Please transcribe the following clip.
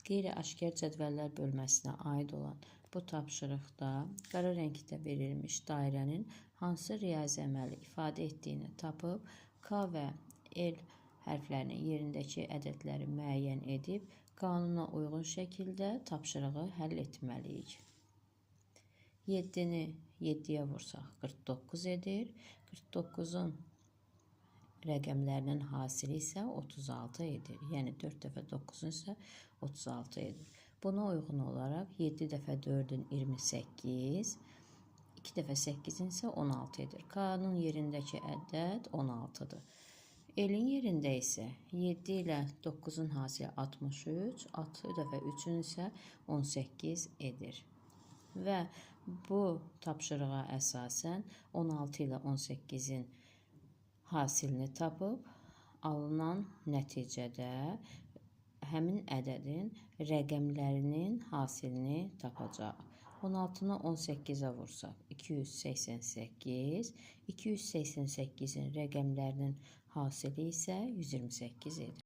Qeyri-aşkar cədvəllər bölməsinə aid olan bu tapşırıqda qara rəngdə verilmiş dairənin hansı riyazi əməli ifadə etdiyini tapıb, K və L hərflərinin yerindəki ədədləri müəyyən edib, qanuna uyğun şəkildə tapşırığı həll etməliyik. 7-ni 7-yə vursaq 49 edir. 49-un rəqəmlərinin hasili isə 36 edir. Yəni 4 dəfə 9-un isə 36 edir. Buna uyğun olaraq 7 dəfə 4-ün 28, 2 dəfə 8-in isə 16 edir. K-nın yerindəki ədəd 16-dır. L-in yerində isə 7 ilə 9-un hasili 63, 6 dəfə 3-ün isə 18 edir. Və bu tapşırığa əsasən 16 ilə 18-in hasilini tapıb, alınan nəticədə həmin ədədin rəqəmlərinin hasilini tapacaq. 16-nı 18-ə vursaq 288, 288-in rəqəmlərinin hasili isə 128 edir.